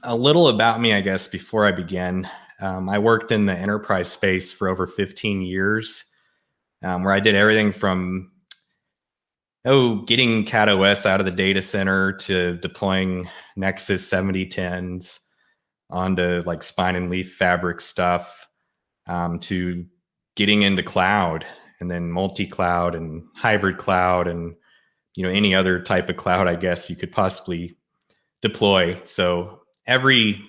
A little about me, I guess, before I begin. I worked in the enterprise space for over 15 years, where I did everything from getting Cat OS out of the data center to deploying Nexus 7010s onto like spine and leaf fabric stuff, to getting into cloud and then multi-cloud and hybrid cloud and any other type of cloud I guess you could possibly deploy. So every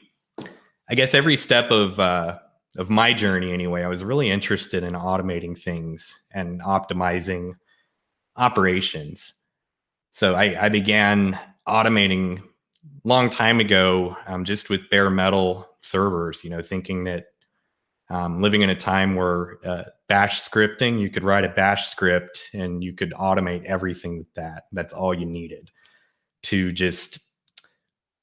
step of my journey anyway, I was really interested in automating things and optimizing operations. So I began automating long time ago, just with bare metal servers, thinking that living in a time where bash scripting, you could write a bash script and you could automate everything with that. That's all you needed to just,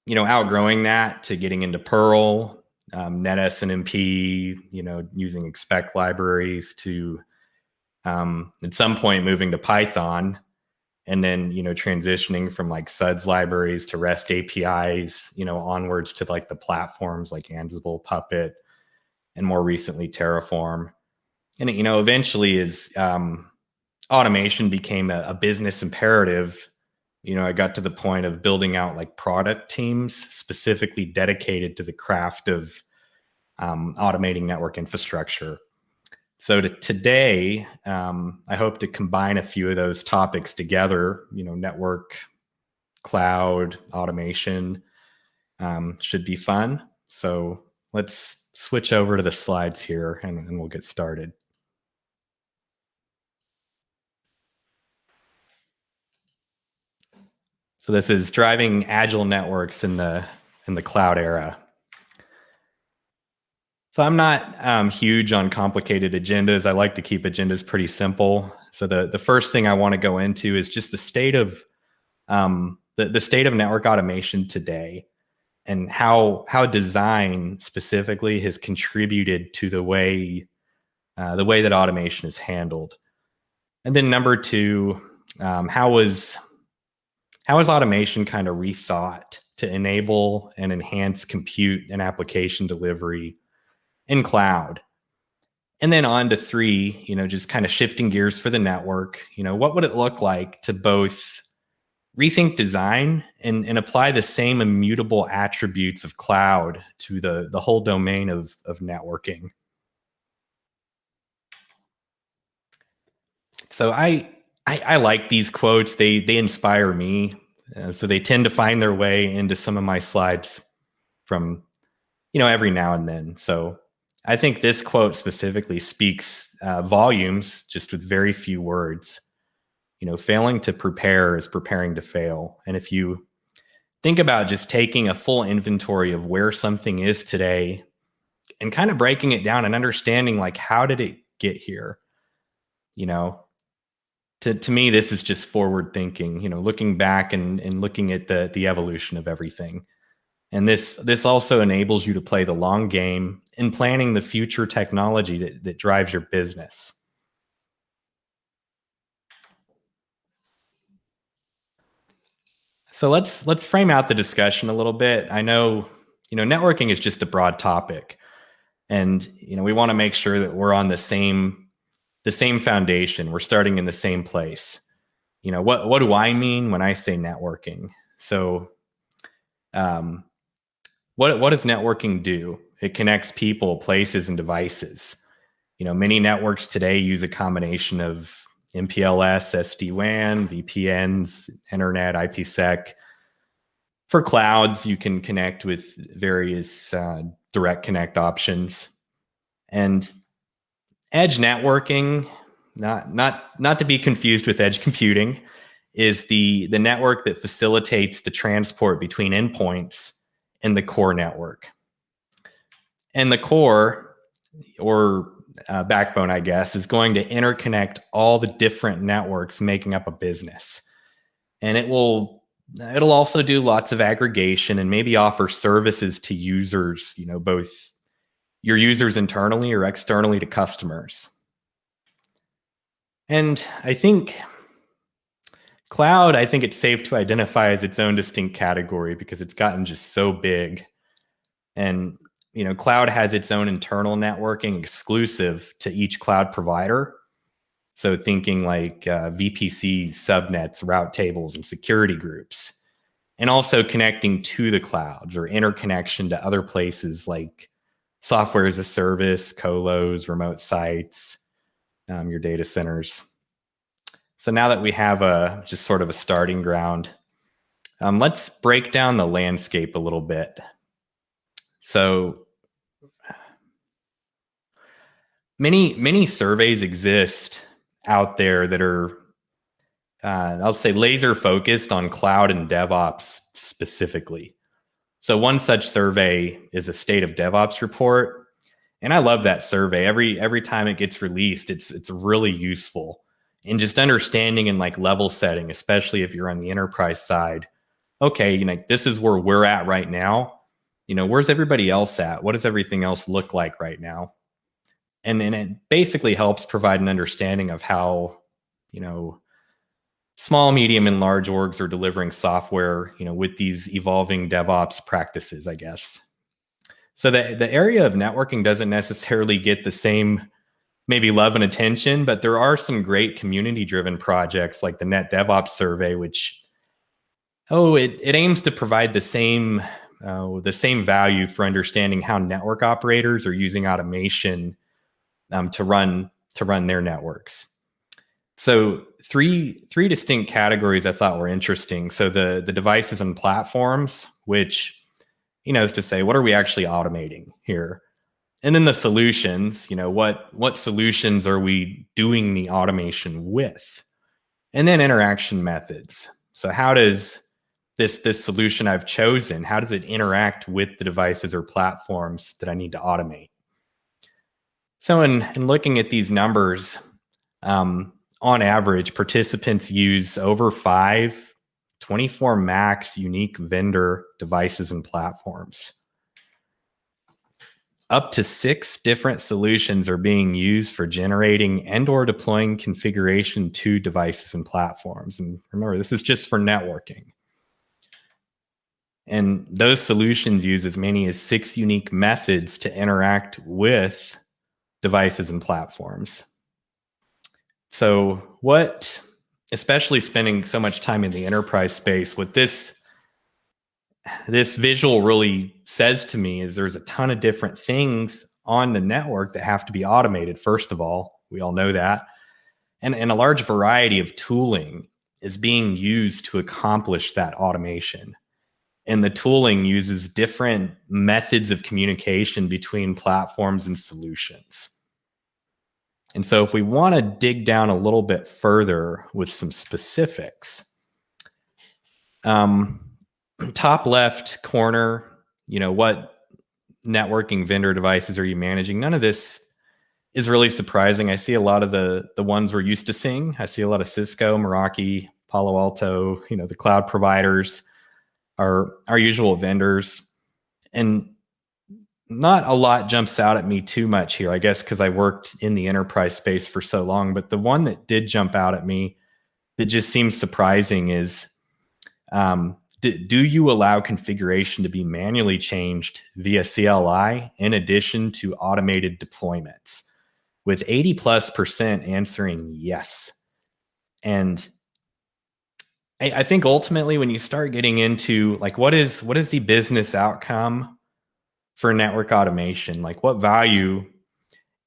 outgrowing that to getting into Perl, NetSNMP, using expect libraries to at some point moving to Python, and then transitioning from like suds libraries to REST APIs, onwards to like the platforms like Ansible, Puppet, and more recently Terraform. And eventually as automation became a business imperative, I got to the point of building out like product teams specifically dedicated to the craft of automating network infrastructure. So today, I hope to combine a few of those topics together. Network, cloud, automation should be fun. So let's switch over to the slides here and we'll get started. So this is driving agile networks in the cloud era. So I'm not huge on complicated agendas. I like to keep agendas pretty simple. So the first thing I want to go into is just the state of the state of network automation today, and how design specifically has contributed to the way that automation is handled. And then number two, how is automation kind of rethought to enable and enhance compute and application delivery in cloud? And then on to three, just kind of shifting gears for the network, what would it look like to both rethink design and apply the same immutable attributes of cloud to the whole domain of networking? So I like these quotes. They inspire me. So they tend to find their way into some of my slides from, every now and then. So I think this quote specifically speaks volumes just with very few words. Failing to prepare is preparing to fail. And if you think about just taking a full inventory of where something is today and kind of breaking it down and understanding like, how did it get here? To me, this is just forward thinking, looking back and looking at the evolution of everything. And this also enables you to play the long game in planning the future technology that drives your business. So let's frame out the discussion a little bit. I know, networking is just a broad topic, and we want to make sure that we're on the same foundation. We're starting in the same place. What do I mean when I say networking? So, what does networking do? It connects people, places, and devices. Many networks today use a combination of MPLS, SD-WAN, VPNs, Internet, IPsec. For clouds, you can connect with various direct connect options. And edge networking, not to be confused with edge computing, is the network that facilitates the transport between endpoints in the core network. And the core, or backbone, I guess, is going to interconnect all the different networks making up a business. And it'll also do lots of aggregation and maybe offer services to users, both your users internally or externally to customers. And I think cloud, it's safe to identify as its own distinct category because it's gotten just so big. And cloud has its own internal networking exclusive to each cloud provider. So thinking like VPC subnets, route tables, and security groups, and also connecting to the clouds or interconnection to other places like software as a service, colos, remote sites, your data centers. So now that we have just sort of a starting ground, let's break down the landscape a little bit. So many surveys exist out there that are, I'll say, laser focused on cloud and DevOps specifically. So one such survey is a state of DevOps report, and I love that survey. Every time it gets released, it's really useful in just understanding and like level setting, especially if you're on the enterprise side. Okay, this is where we're at right now. Where's everybody else at? What does everything else look like right now? And then it basically helps provide an understanding of how, small, medium, and large orgs are delivering software, with these evolving DevOps practices, I guess. So the area of networking doesn't necessarily get the same maybe love and attention, but there are some great community-driven projects like the Net DevOps Survey, which it aims to provide the same value for understanding how network operators are using automation to run their networks. So three distinct categories I thought were interesting. So the devices and platforms, which is to say, what are we actually automating here? And then the solutions, what solutions are we doing the automation with? And then interaction methods. So how does this solution I've chosen, how does it interact with the devices or platforms that I need to automate? So in looking at these numbers, on average, participants use over 24 max unique vendor devices and platforms. Up to 6 different solutions are being used for generating and/or deploying configuration to devices and platforms. And remember, this is just for networking. And those solutions use as many as 6 unique methods to interact with devices and platforms. So what, especially spending so much time in the enterprise space, what this visual really says to me is there's a ton of different things on the network that have to be automated. First of all, we all know that. And a large variety of tooling is being used to accomplish that automation. And the tooling uses different methods of communication between platforms and solutions. And so if we want to dig down a little bit further with some specifics, top left corner, what networking vendor devices are you managing? None of this is really surprising. I see a lot of the ones we're used to seeing. I see a lot of Cisco, Meraki, Palo Alto, the cloud providers are our usual vendors. And not a lot jumps out at me too much here, I guess, because I worked in the enterprise space for so long. But the one that did jump out at me that just seems surprising is, do you allow configuration to be manually changed via CLI in addition to automated deployments? With 80+% answering yes. And I think ultimately when you start getting into like, what is the business outcome for network automation? Like, what value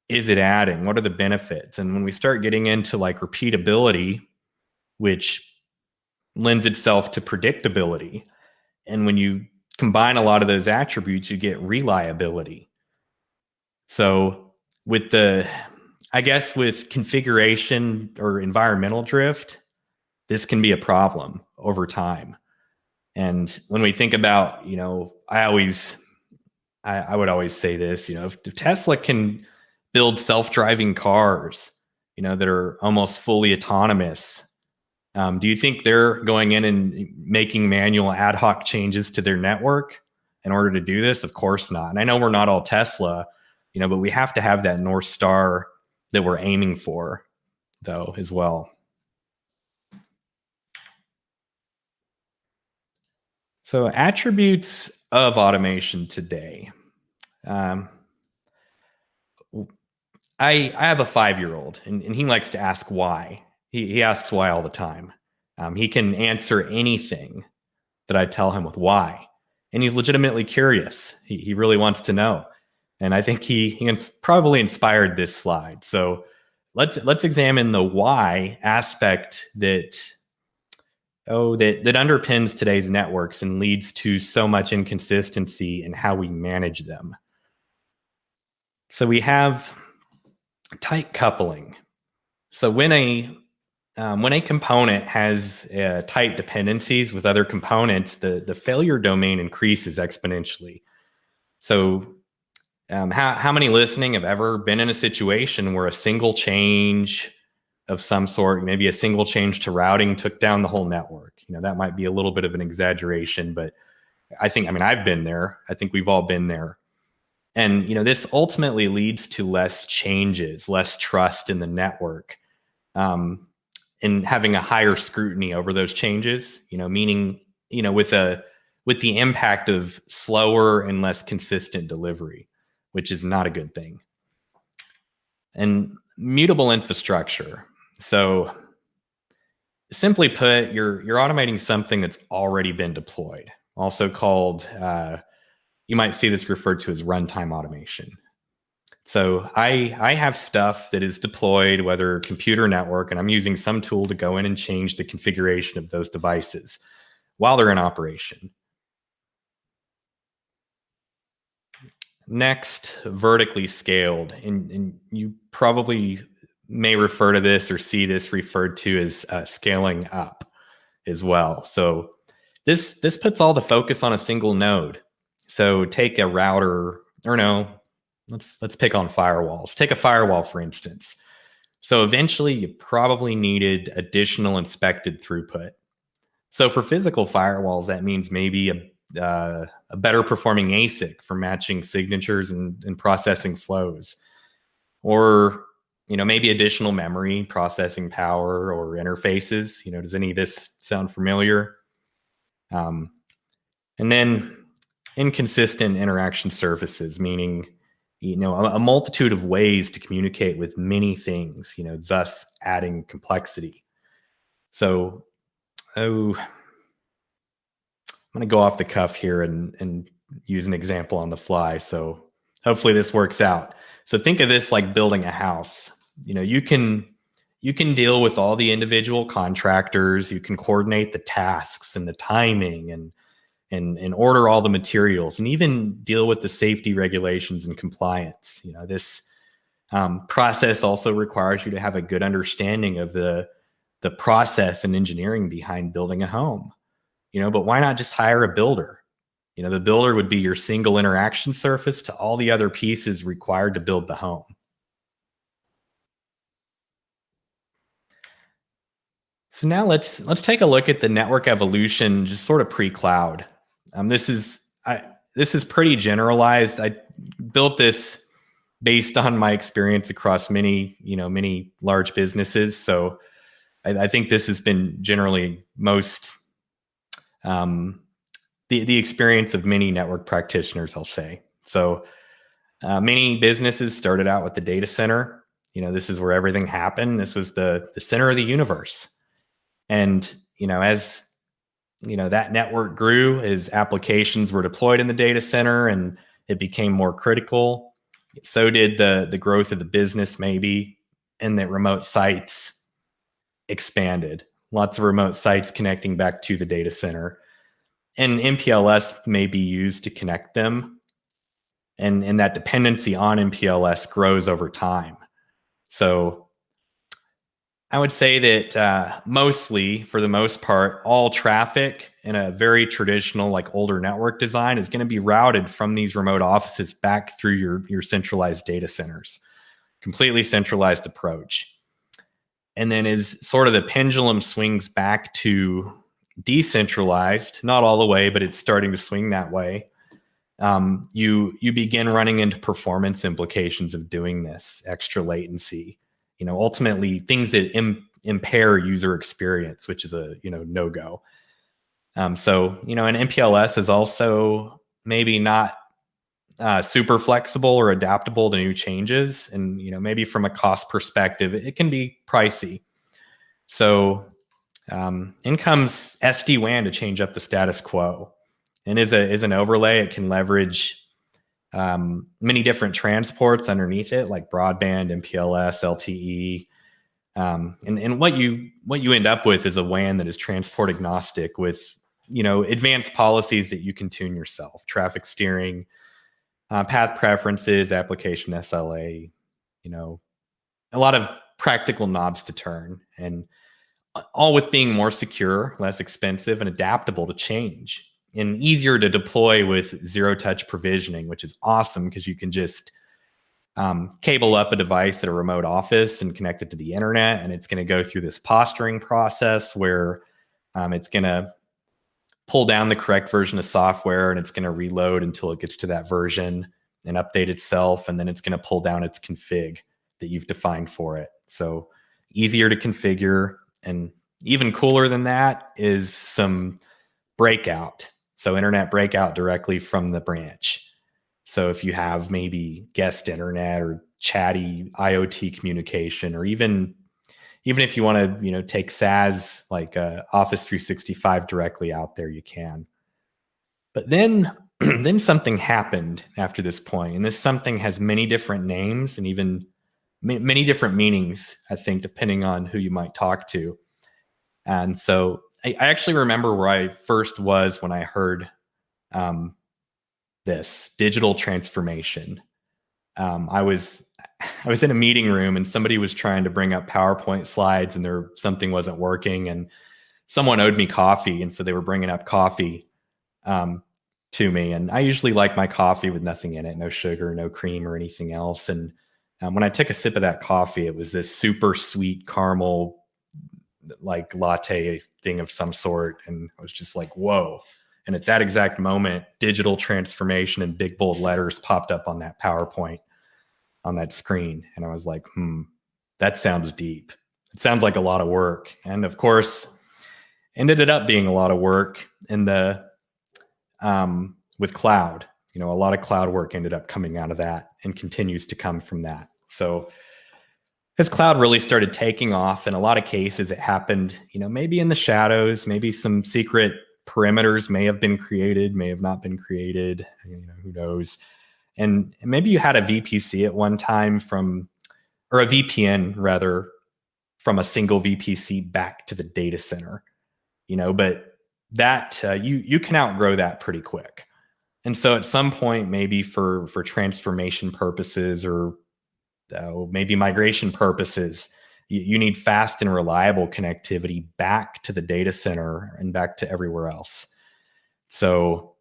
is it adding? What are the benefits? And when we start getting into like repeatability, which lends itself to predictability, and when you combine a lot of those attributes, you get reliability. So with with configuration or environmental drift, this can be a problem over time. And when we think about, I would always say this, if Tesla can build self-driving cars, that are almost fully autonomous, do you think they're going in and making manual ad hoc changes to their network in order to do this? Of course not. And I know we're not all Tesla, but we have to have that North Star that we're aiming for, though, as well. So attributes of automation today. Um, I have a 5-year-old, and he likes to ask why. He asks why all the time. He can answer anything that I tell him with why, and he's legitimately curious. He really wants to know, and I think he probably inspired this slide. So let's examine the why aspect that underpins today's networks and leads to so much inconsistency in how we manage them. So we have tight coupling. So when a component has tight dependencies with other components, the failure domain increases exponentially. So how many listening have ever been in a situation where a single change of some sort, maybe a single change to routing, took down the whole network? That might be a little bit of an exaggeration, but I've been there. I think we've all been there. And this ultimately leads to less changes, less trust in the network, and having a higher scrutiny over those changes. Meaning, with the impact of slower and less consistent delivery, which is not a good thing. And mutable infrastructure. So simply put, you're automating something that's already been deployed, also called, you might see this referred to as runtime automation. So I have stuff that is deployed, whether computer network, and I'm using some tool to go in and change the configuration of those devices while they're in operation. Next, vertically scaled. And you probably may refer to this or see this referred to as scaling up as well. So this puts all the focus on a single node. So take a router, or no, let's pick on firewalls. Take a firewall, for instance. So eventually you probably needed additional inspected throughput. So for physical firewalls, that means maybe a better performing ASIC for matching signatures and processing flows, or maybe additional memory, processing power, or interfaces. Does any of this sound familiar? And then inconsistent interaction surfaces, meaning a multitude of ways to communicate with many things, thus adding complexity. So, I'm going to go off the cuff here and use an example on the fly. So hopefully this works out. So think of this like building a house. You can deal with all the individual contractors. You can coordinate the tasks and the timing and order all the materials, and even deal with the safety regulations and compliance. This process also requires you to have a good understanding of the process and engineering behind building a home. But why not just hire a builder? The builder would be your single interaction surface to all the other pieces required to build the home. So now let's take a look at the network evolution, just sort of pre-cloud. This is pretty generalized. I built this based on my experience across many large businesses. So I think this has been generally most the experience of many network practitioners, I'll say. So many businesses started out with the data center. This is where everything happened. This was the center of the universe. And as that network grew, as applications were deployed in the data center and it became more critical, so did the growth of the business, maybe, and that remote sites expanded. Lots of remote sites connecting back to the data center. And MPLS may be used to connect them. And that dependency on MPLS grows over time. So I would say that mostly, for the most part, all traffic in a very traditional, like older network design is going to be routed from these remote offices back through your centralized data centers. Completely centralized approach. And then as sort of the pendulum swings back to decentralized, not all the way, but it's starting to swing that way, you begin running into performance implications of doing this, extra latency, ultimately things that impair user experience, which is a no-go. So an MPLS is also maybe not super flexible or adaptable to new changes. And, maybe from a cost perspective, it can be pricey. So in comes SD-WAN to change up the status quo. And is an overlay, it can leverage many different transports underneath it, like broadband, MPLS, LTE. And what you end up with is a WAN that is transport agnostic with, advanced policies that you can tune yourself, traffic steering, path preferences, application SLA, a lot of practical knobs to turn, and all with being more secure, less expensive, and adaptable to change, and easier to deploy with zero touch provisioning, which is awesome because you can just cable up a device at a remote office and connect it to the internet. And it's going to go through this posturing process where it's going to pull down the correct version of software, and it's going to reload until it gets to that version and update itself. And then it's going to pull down its config that you've defined for it. So easier to configure. And even cooler than that is some breakout. So internet breakout directly from the branch. So if you have maybe guest internet or chatty IoT communication, or even if you want to, take SaaS like Office 365 directly out there, you can. But then then something happened after this point, and this something has many different names and even many different meanings, I think, depending on who you might talk to. And so I actually remember where I first was when I heard this digital transformation. I was in a meeting room, and somebody was trying to bring up PowerPoint slides, and something wasn't working, and someone owed me coffee, and so they were bringing up coffee to me. And I usually like my coffee with nothing in it, no sugar, no cream, or anything else. And when I took a sip of that coffee, it was this super sweet caramel, like latte thing of some sort, and I was just like, whoa. And at that exact moment, digital transformation in big bold letters popped up on that PowerPoint on that screen. And I was like, that sounds deep. It sounds like a lot of work. And of course, ended up being a lot of work in the with cloud. A lot of cloud work ended up coming out of that and continues to come from that. So as cloud really started taking off, in a lot of cases, it happened, maybe in the shadows, maybe some secret perimeters may have been created, may have not been created, who knows. And maybe you had a VPC at one time or a VPN rather, from a single VPC back to the data center, but that you can outgrow that pretty quick. And so at some point, maybe for transformation purposes or maybe migration purposes, you need fast and reliable connectivity back to the data center and back to everywhere else. So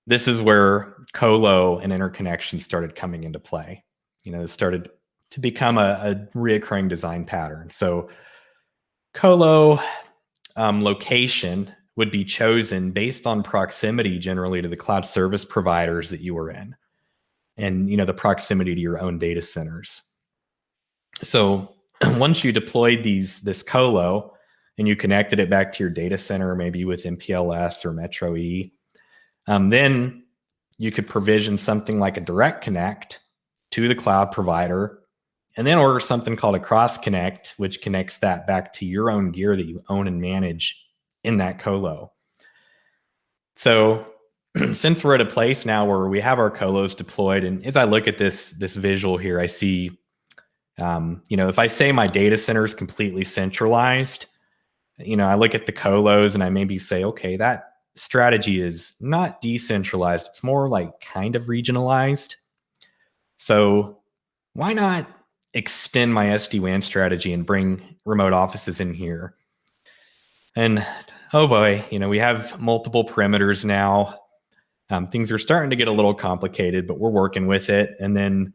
this is where colo and interconnection started coming into play. It started to become a reoccurring design pattern. So colo location would be chosen based on proximity, generally to the cloud service providers that you were in, and the proximity to your own data centers. So once you deployed this colo and you connected it back to your data center, maybe with MPLS or Metro E, then you could provision something like a direct connect to the cloud provider, and then order something called a cross connect, which connects that back to your own gear that you own and manage in that colo. So since we're at a place now where we have our colos deployed, and as I look at this visual here, I see, if I say my data center is completely centralized, I look at the colos and I maybe say, okay, that strategy is not decentralized. It's more like kind of regionalized. So why not extend my SD-WAN strategy and bring remote offices in here? And oh boy, we have multiple perimeters now. Things are starting to get a little complicated, but we're working with it. And then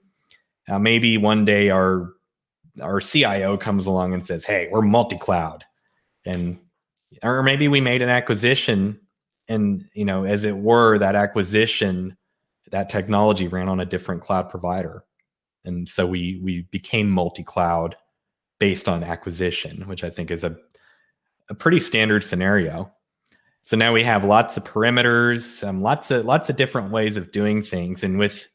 maybe one day our CIO comes along and says, hey, we're multi-cloud. Or maybe we made an acquisition, and as it were, that acquisition, that technology ran on a different cloud provider. And so we became multi-cloud based on acquisition, which I think is a pretty standard scenario. So now we have lots of perimeters, lots of different ways of doing things. And with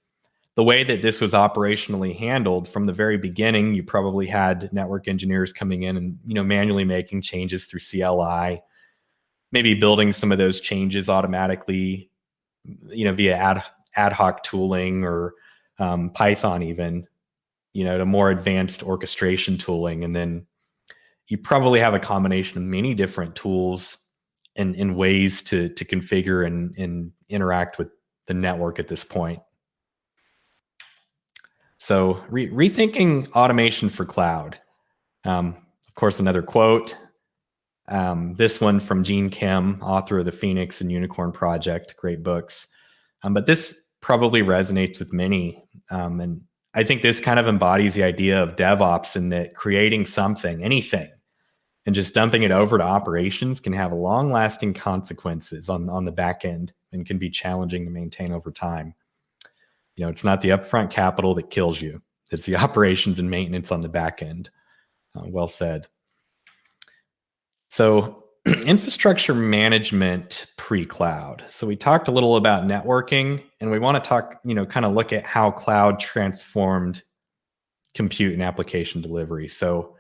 the way that this was operationally handled from the very beginning, you probably had network engineers coming in and manually making changes through CLI, maybe building some of those changes automatically, via ad hoc tooling or Python even, to more advanced orchestration tooling. And then you probably have a combination of many different tools and ways to configure and interact with the network at this point. So rethinking automation for cloud. Of course, another quote. This one from Gene Kim, author of the Phoenix and Unicorn Project, great books. But this probably resonates with many. And I think this kind of embodies the idea of DevOps, in that creating something, anything, and just dumping it over to operations can have long-lasting consequences on the back end and can be challenging to maintain over time. It's not the upfront capital that kills you. It's the operations and maintenance on the back end. Well said. So infrastructure management pre-cloud. So we talked a little about networking, and we want to talk, kind of look at how cloud transformed compute and application delivery. So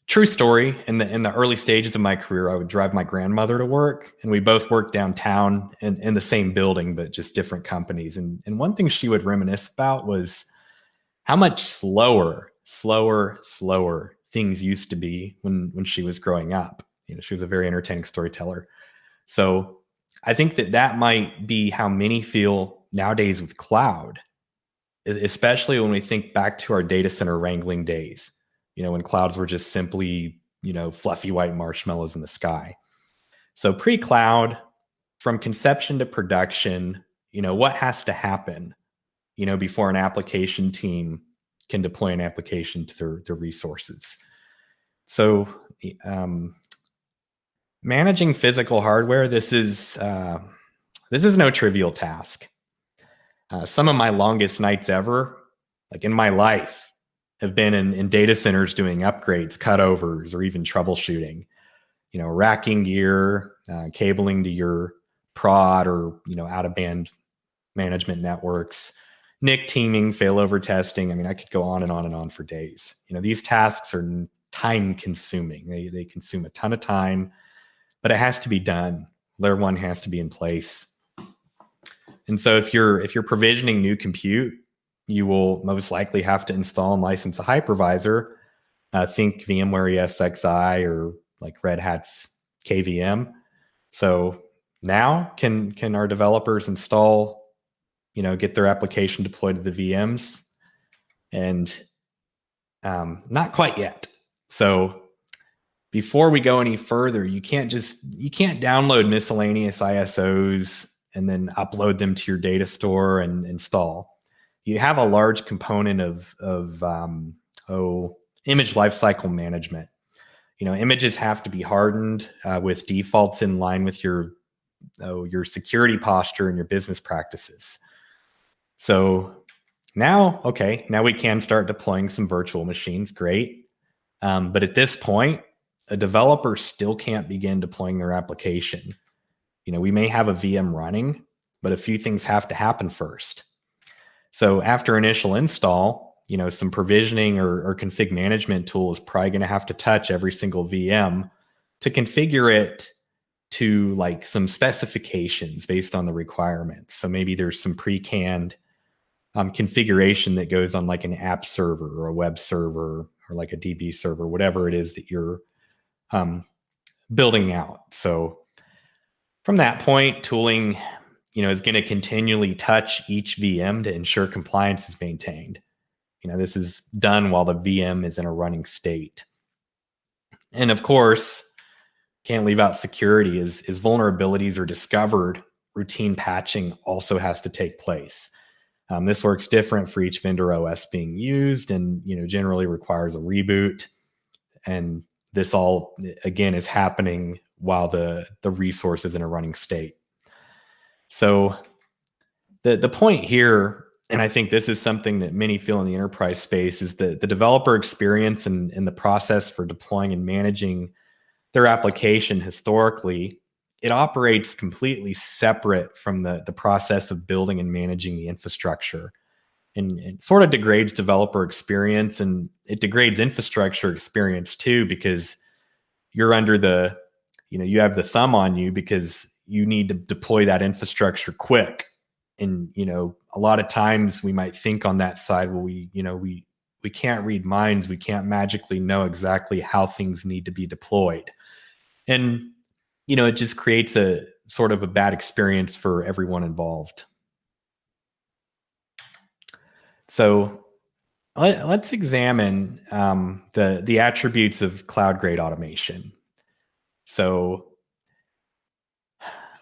true story, in the early stages of my career, I would drive my grandmother to work, and we both worked downtown in the same building, but just different companies. And one thing she would reminisce about was how much slower things used to be when she was growing up. She was a very entertaining storyteller. So I think that might be how many feel nowadays with cloud, especially when we think back to our data center wrangling days, when clouds were just simply, fluffy white marshmallows in the sky. So pre-cloud, from conception to production, what has to happen, before an application team can deploy an application to their resources. So managing physical hardware, this is no trivial task. Some of my longest nights ever, like in my life, have been in data centers doing upgrades, cutovers, or even troubleshooting. Racking gear, cabling to your prod or out of band management networks, NIC teaming, failover testing. I mean, I could go on and on and on for days. These tasks are time consuming. They consume a ton of time, but it has to be done. Layer 1 has to be in place. And so if you're provisioning new compute, you will most likely have to install and license a hypervisor. Think VMware ESXi or like Red Hat's KVM. So now can our developers install, get their application deployed to the VMs? And not quite yet. So before we go any further, you can't download miscellaneous ISOs and then upload them to your data store and install. You have a large component of image lifecycle management. Images have to be hardened with defaults in line with your security posture and your business practices. So now we can start deploying some virtual machines. Great. But at this point, a developer still can't begin deploying their application. We may have a VM running, but a few things have to happen first. So after initial install, some provisioning or config management tool is probably going to have to touch every single VM to configure it to like some specifications based on the requirements. So maybe there's some pre-canned configuration that goes on like an app server or a web server or like a DB server, whatever it is that you're building out. So from that point, tooling is going to continually touch each VM to ensure compliance is maintained. This is done while the VM is in a running state. And of course, can't leave out security. As vulnerabilities are discovered, routine patching also has to take place. This works different for each vendor OS being used and generally requires a reboot. And this all, again, is happening while the resource is in a running state. So the point here, and I think this is something that many feel in the enterprise space, is that the developer experience and the process for deploying and managing their application historically, it operates completely separate from the process of building and managing the infrastructure. And it sort of degrades developer experience, and it degrades infrastructure experience too, because you're under the, you have the thumb on you because you need to deploy that infrastructure quick. And, a lot of times we might think on that side, well, we can't read minds. We can't magically know exactly how things need to be deployed. And, it just creates a sort of a bad experience for everyone involved. So let's examine the attributes of cloud grade automation. So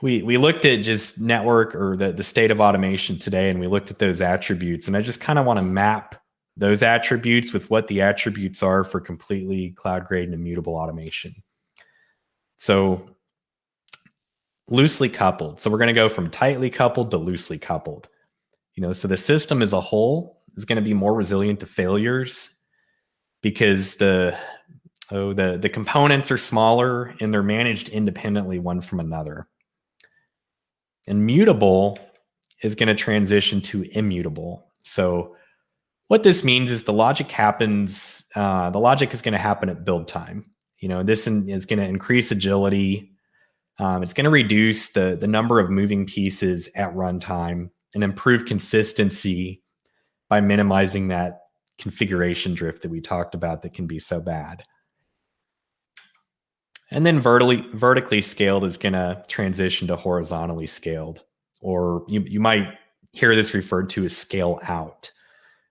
we looked at just network, or the state of automation today, and we looked at those attributes. And I just kind of want to map those attributes with what the attributes are for completely cloud grade and immutable automation. So loosely coupled. So we're going to go from tightly coupled to loosely coupled. So the system as a whole is going to be more resilient to failures because the components are smaller and they're managed independently one from another. And mutable is going to transition to immutable. So what this means is the logic is going to happen at build time. This is going to increase agility. It's going to reduce the number of moving pieces at runtime and improve consistency by minimizing that configuration drift that we talked about that can be so bad. And then vertically scaled is going to transition to horizontally scaled, or you might hear this referred to as scale out.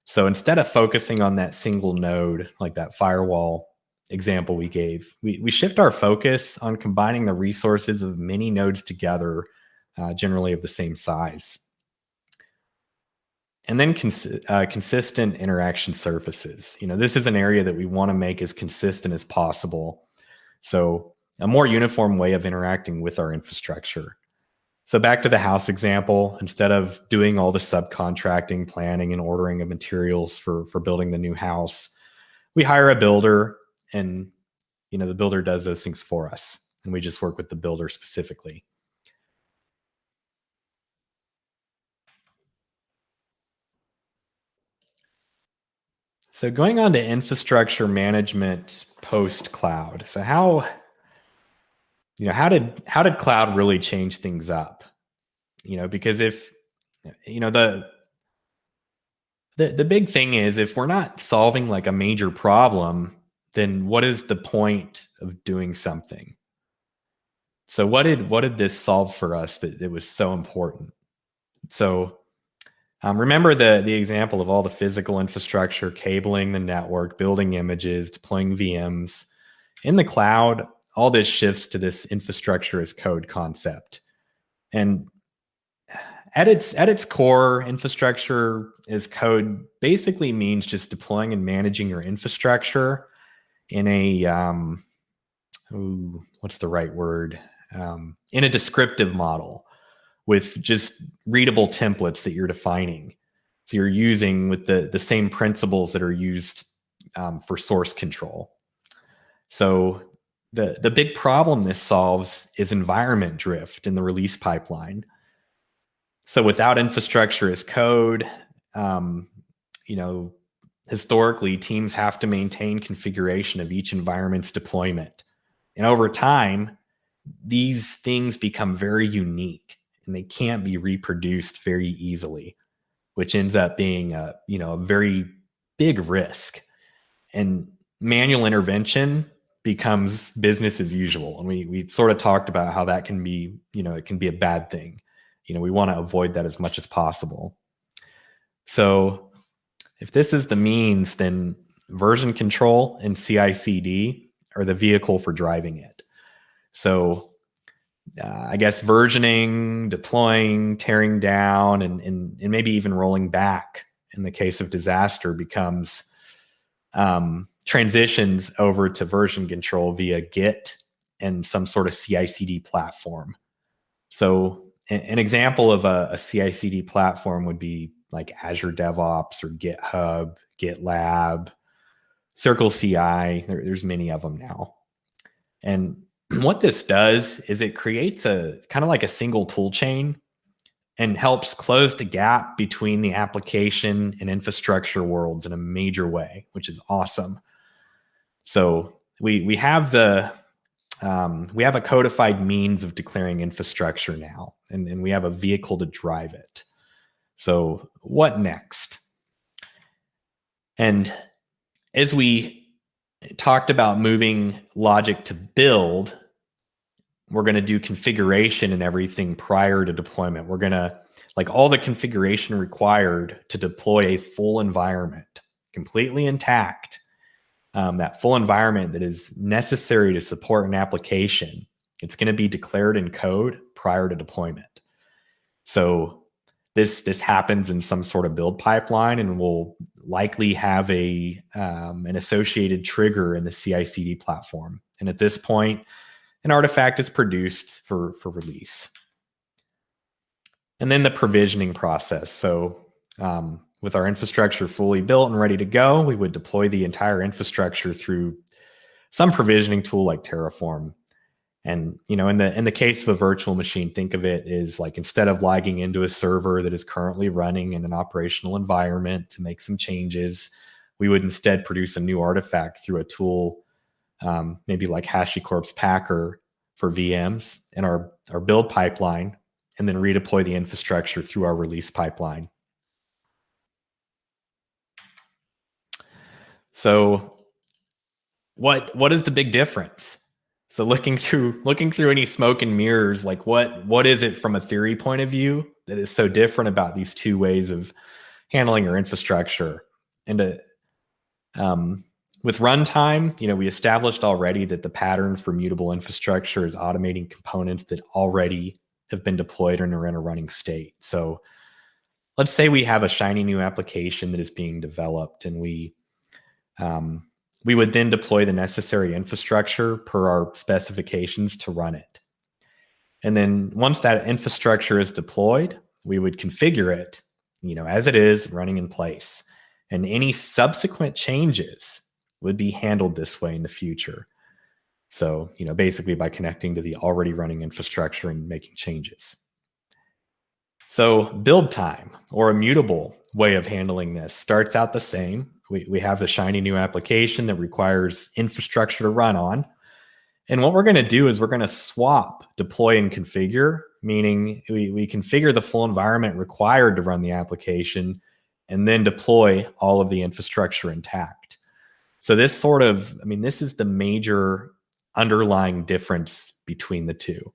So instead of focusing on that single node, like that firewall example we gave, we shift our focus on combining the resources of many nodes together, generally of the same size. And then consistent interaction surfaces. This is an area that we want to make as consistent as possible. So a more uniform way of interacting with our infrastructure. So back to the house example, instead of doing all the subcontracting, planning, and ordering of materials for building the new house, we hire a builder, and the builder does those things for us, and we just work with the builder specifically. So going on to infrastructure management post-cloud. So how did cloud really change things up? Because if the big thing is, if we're not solving like a major problem, then what is the point of doing something? So what did this solve for us that it was so important? So remember the example of all the physical infrastructure, cabling the network, building images, deploying VMs. In the cloud, all this shifts to this infrastructure as code concept. And at its core, infrastructure as code basically means just deploying and managing your infrastructure in a what's the right word? In a descriptive model with just readable templates that you're defining. So you're using with the same principles that are used for source control. So the big problem this solves is environment drift in the release pipeline. So without infrastructure as code, historically teams have to maintain configuration of each environment's deployment. And over time, these things become very unique and they can't be reproduced very easily, which ends up being a very big risk. And manual intervention becomes business as usual. And we sort of talked about how that can be, it can be a bad thing. We want to avoid that as much as possible. So if this is the means, then version control and CI/CD are the vehicle for driving it. So I guess versioning, deploying, tearing down, and maybe even rolling back in the case of disaster becomes transitions over to version control via Git and some sort of CI/CD platform. So an example of a CI/CD platform would be like Azure DevOps or GitHub, GitLab, Circle CI. There's many of them now. And what this does is it creates a kind of like a single tool chain and helps close the gap between the application and infrastructure worlds in a major way, which is awesome. So we have we have a codified means of declaring infrastructure now, and we have a vehicle to drive it. So what next? And as we talked about moving logic to build, we're going to do configuration and everything prior to deployment. We're going to, like, all the configuration required to deploy a full environment, completely intact, that full environment that is necessary to support an application. It's going to be declared in code prior to deployment. So this happens in some sort of build pipeline, and will likely have an associated trigger in the CI/CD platform. And at this point, an artifact is produced for release. And then the provisioning process. So with our infrastructure fully built and ready to go, we would deploy the entire infrastructure through some provisioning tool like Terraform. And in the case of a virtual machine, think of it as like, instead of logging into a server that is currently running in an operational environment to make some changes, we would instead produce a new artifact through a tool, maybe like HashiCorp's Packer for VMs in our build pipeline, and then redeploy the infrastructure through our release pipeline. So what is the big difference? So looking through any smoke and mirrors, like what is it from a theory point of view that is so different about these two ways of handling our infrastructure? And with runtime, we established already that the pattern for mutable infrastructure is automating components that already have been deployed and are in a running state. So let's say we have a shiny new application that is being developed, and we would then deploy the necessary infrastructure per our specifications to run it. And then once that infrastructure is deployed, we would configure it, as it is running in place. And any subsequent changes would be handled this way in the future. So, basically by connecting to the already running infrastructure and making changes. So build time, or immutable way of handling this, starts out the same. We have the shiny new application that requires infrastructure to run on. And what we're going to do is we're going to swap deploy and configure, meaning we configure the full environment required to run the application and then deploy all of the infrastructure intact. So this is the major underlying difference between the two.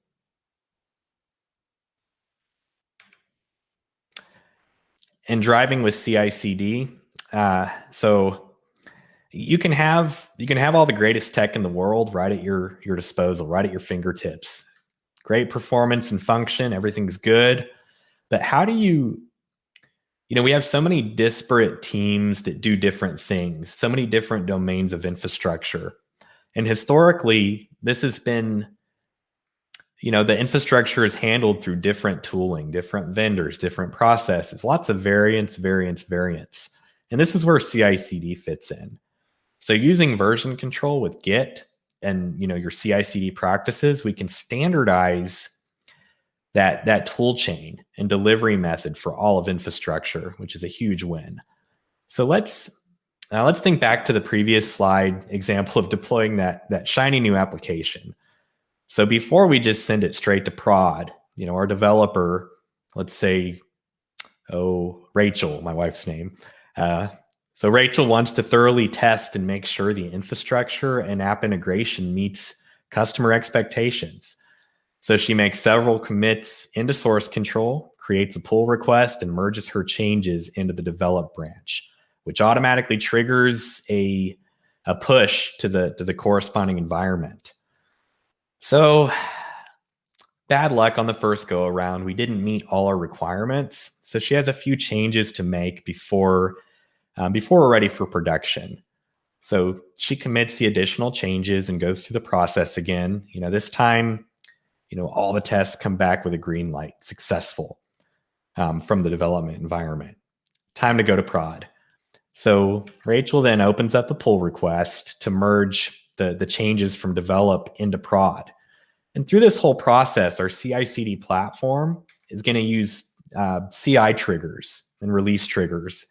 And driving with CI/CD, so you can have all the greatest tech in the world right at your disposal, right at your fingertips. Great performance and function, everything's good. But how do we have so many disparate teams that do different things, so many different domains of infrastructure. And historically, this has been, the infrastructure is handled through different tooling, different vendors, different processes, lots of variance. And this is where CI/CD fits in. So using version control with Git and your CI/CD practices, we can standardize that tool chain and delivery method for all of infrastructure, which is a huge win. So let's think back to the previous slide example of deploying that shiny new application. So before we just send it straight to prod, our developer, let's say, Rachel, my wife's name. So Rachel wants to thoroughly test and make sure the infrastructure and app integration meets customer expectations. So she makes several commits into source control, creates a pull request, and merges her changes into the develop branch, which automatically triggers a push to the corresponding environment. So bad luck on the first go around. We didn't meet all our requirements. So she has a few changes to make before we're ready for production. So she commits the additional changes and goes through the process again. This time, all the tests come back with a green light, successful, from the development environment. Time to go to prod. So Rachel then opens up a pull request to merge the changes from develop into prod. And through this whole process, our CI/CD platform is going to use CI triggers and release triggers,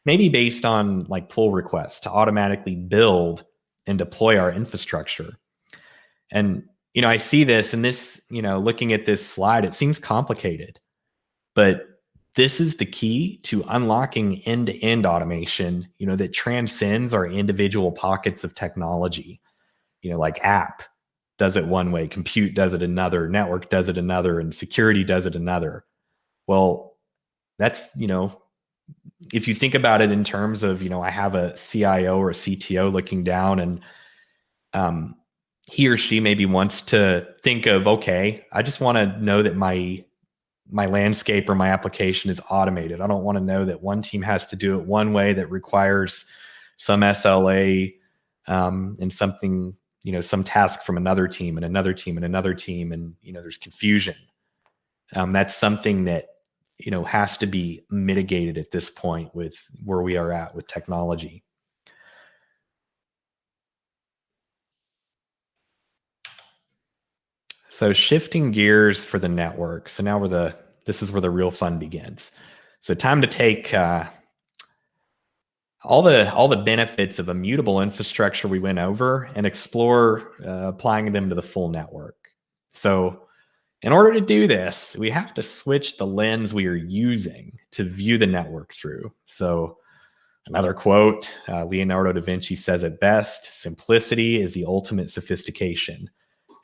maybe based on like pull requests to automatically build and deploy our infrastructure. And, I see this and this, looking at this slide, it seems complicated, but this is the key to unlocking end-to-end automation, that transcends our individual pockets of technology, like app does it one way, compute does it another, network does it another, and security does it another. Well, that's, if you think about it in terms of, I have a CIO or a CTO looking down, and he or she maybe wants to think of, okay, I just want to know that my landscape or my application is automated. I don't want to know that one team has to do it one way that requires some SLA and something, some task from another team and another team and another team, and there's confusion. That's something that has to be mitigated at this point with where we are at with technology. So shifting gears for the network. So now this is where the real fun begins. So time to take all the benefits of immutable infrastructure we went over and explore applying them to the full network. So in order to do this, we have to switch the lens we are using to view the network through. So another quote, Leonardo da Vinci says it best: simplicity is the ultimate sophistication,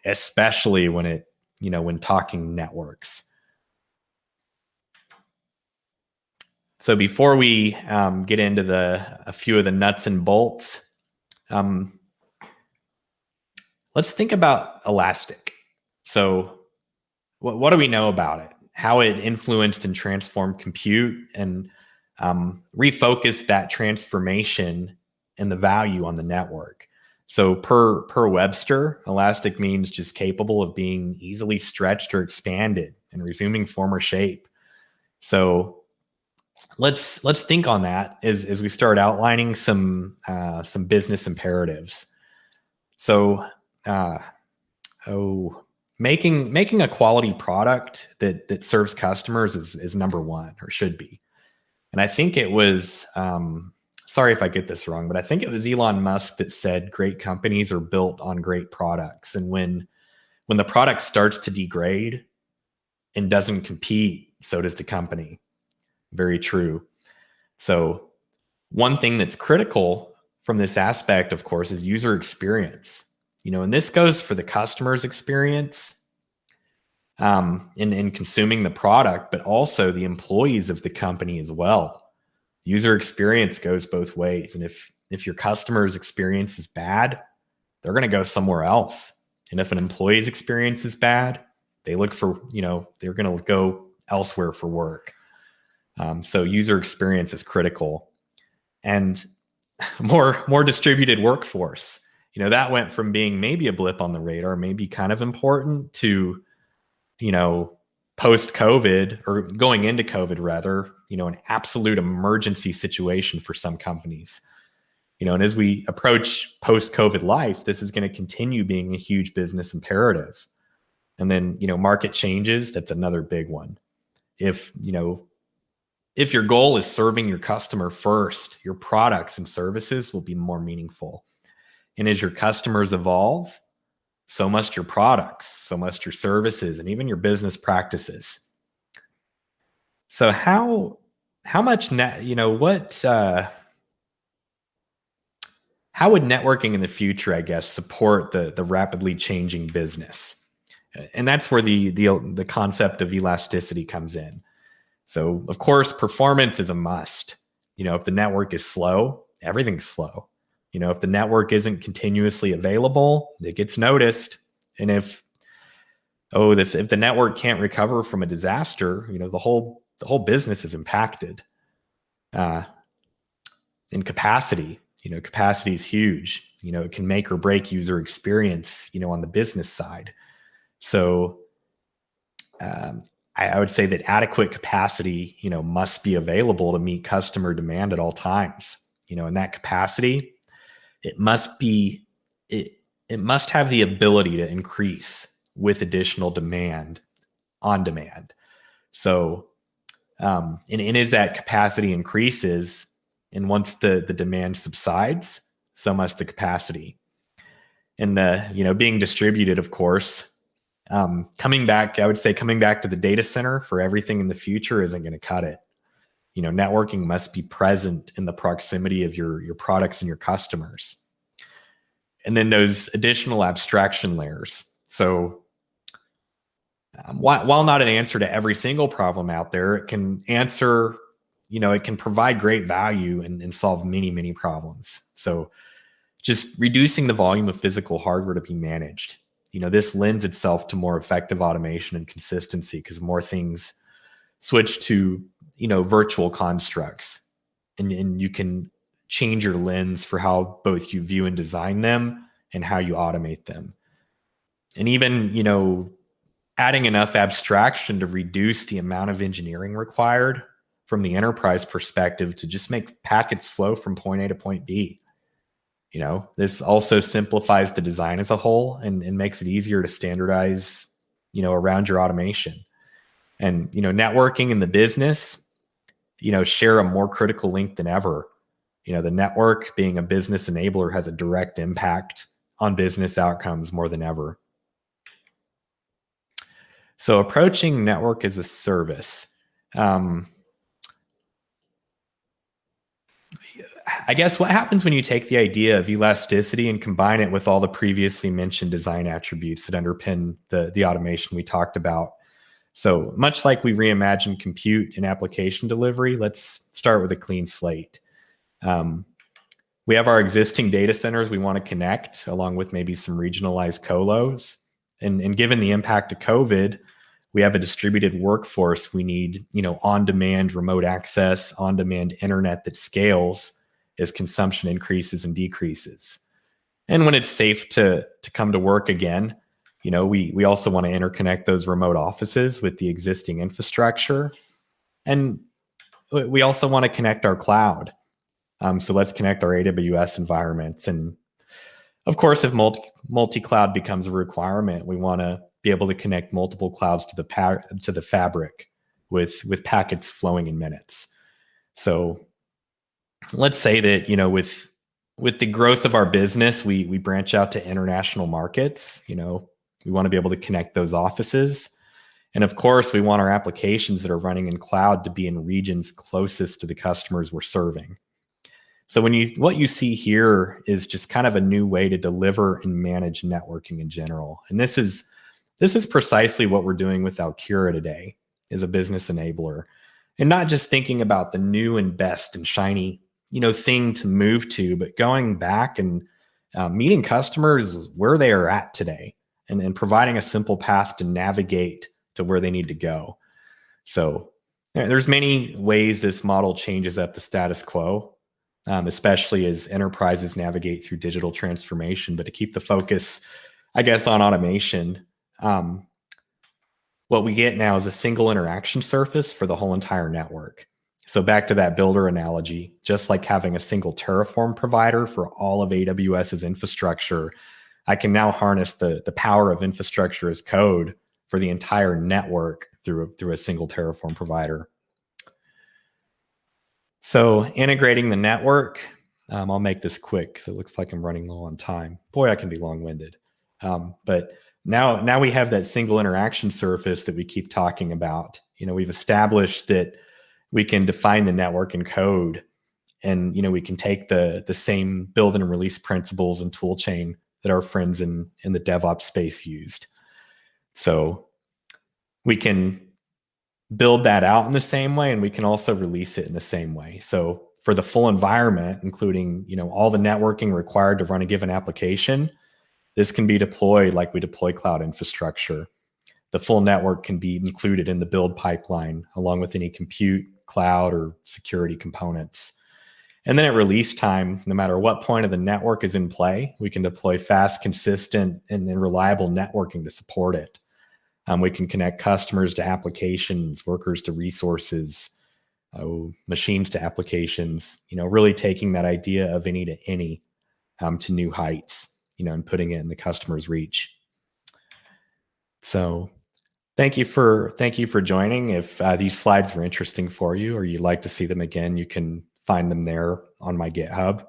especially when when talking networks. So before we get into a few of the nuts and bolts, let's think about Elastic. So what do we know about it? How it influenced and transformed compute and refocused that transformation and the value on the network. So per Webster, Elastic means just capable of being easily stretched or expanded and resuming former shape. So let's think on that as we start outlining some business imperatives. So making a quality product that serves customers is number one, or should be. And I think it was sorry if I get this wrong, but I think it was Elon Musk that said great companies are built on great products. And when the product starts to degrade and doesn't compete, so does the company. Very true. So one thing that's critical from this aspect, of course, is user experience. And this goes for the customer's experience in consuming the product, but also the employees of the company as well. User experience goes both ways. And if your customer's experience is bad, they're going to go somewhere else. And if an employee's experience is bad, they look for, they're going to go elsewhere for work. So user experience is critical. And more distributed workforce. That went from being maybe a blip on the radar, maybe kind of important, to, post-COVID, or going into COVID rather, an absolute emergency situation for some companies. And as we approach post-COVID life, this is going to continue being a huge business imperative. And then, market changes, that's another big one. If your goal is serving your customer first, your products and services will be more meaningful. And as your customers evolve, so must your products, so must your services, and even your business practices. So how much how would networking in the future, I guess, support the rapidly changing business? And that's where the concept of elasticity comes in. So of course, performance is a must. If the network is slow, everything's slow. If the network isn't continuously available, it gets noticed. And if the network can't recover from a disaster, the whole business is impacted. In capacity, capacity is huge. It can make or break user experience, on the business side. So I would say that adequate capacity, must be available to meet customer demand at all times. And that capacity, it must have the ability to increase with additional demand on demand. So, and as that capacity increases, and once the demand subsides, so must the capacity. And being distributed, of course, coming back to the data center for everything in the future isn't going to cut it. Networking must be present in the proximity of your products and your customers. And then those additional abstraction layers. So while not an answer to every single problem out there, it can answer, it can provide great value and solve many, many problems. So just reducing the volume of physical hardware to be managed. This lends itself to more effective automation and consistency because more things switch to, virtual constructs, and you can change your lens for how both you view and design them and how you automate them. And even, adding enough abstraction to reduce the amount of engineering required from the enterprise perspective to just make packets flow from point A to point B. This also simplifies the design as a whole and makes it easier to standardize, around your automation. And, networking in the business, share a more critical link than ever. The network being a business enabler has a direct impact on business outcomes more than ever. So approaching network as a service. I guess what happens when you take the idea of elasticity and combine it with all the previously mentioned design attributes that underpin the automation we talked about. So much like we reimagined compute and application delivery, let's start with a clean slate. We have our existing data centers we want to connect, along with maybe some regionalized colos. And given the impact of COVID, we have a distributed workforce. We need, on-demand remote access, on-demand internet that scales as consumption increases and decreases. And when it's safe to come to work again, we also want to interconnect those remote offices with the existing infrastructure. And we also want to connect our cloud. So let's connect our AWS environments. And of course, if multi-cloud becomes a requirement, we want to be able to connect multiple clouds to the fabric with packets flowing in minutes. So let's say that, with the growth of our business, we branch out to international markets. We want to be able to connect those offices. And of course, we want our applications that are running in cloud to be in regions closest to the customers we're serving. So what you see here is just kind of a new way to deliver and manage networking in general. And this is precisely what we're doing with Alkira today as a business enabler. And not just thinking about the new and best and shiny, thing to move to, but going back and meeting customers where they are at today and providing a simple path to navigate to where they need to go. So there's many ways this model changes up the status quo, especially as enterprises navigate through digital transformation. But to keep the focus, I guess, on automation, what we get now is a single interaction surface for the whole entire network. So back to that builder analogy, just like having a single Terraform provider for all of AWS's infrastructure, I can now harness the power of infrastructure as code for the entire network through a single Terraform provider. So integrating the network, I'll make this quick because it looks like I'm running low on time. Boy, I can be long-winded. But now we have that single interaction surface that we keep talking about. We've established that we can define the network in code, and we can take the same build and release principles and tool chain that our friends in the DevOps space used. So we can build that out in the same way, and we can also release it in the same way. So for the full environment, including all the networking required to run a given application, this can be deployed like we deploy cloud infrastructure. The full network can be included in the build pipeline, along with any compute, cloud, or security components. And then at release time, no matter what point of the network is in play, we can deploy fast, consistent, and reliable networking to support it. We can connect customers to applications, workers to resources, machines to applications, really taking that idea of any to any to new heights, and putting it in the customer's reach. So thank you for joining. If these slides were interesting for you or you'd like to see them again, you can find them there on my GitHub.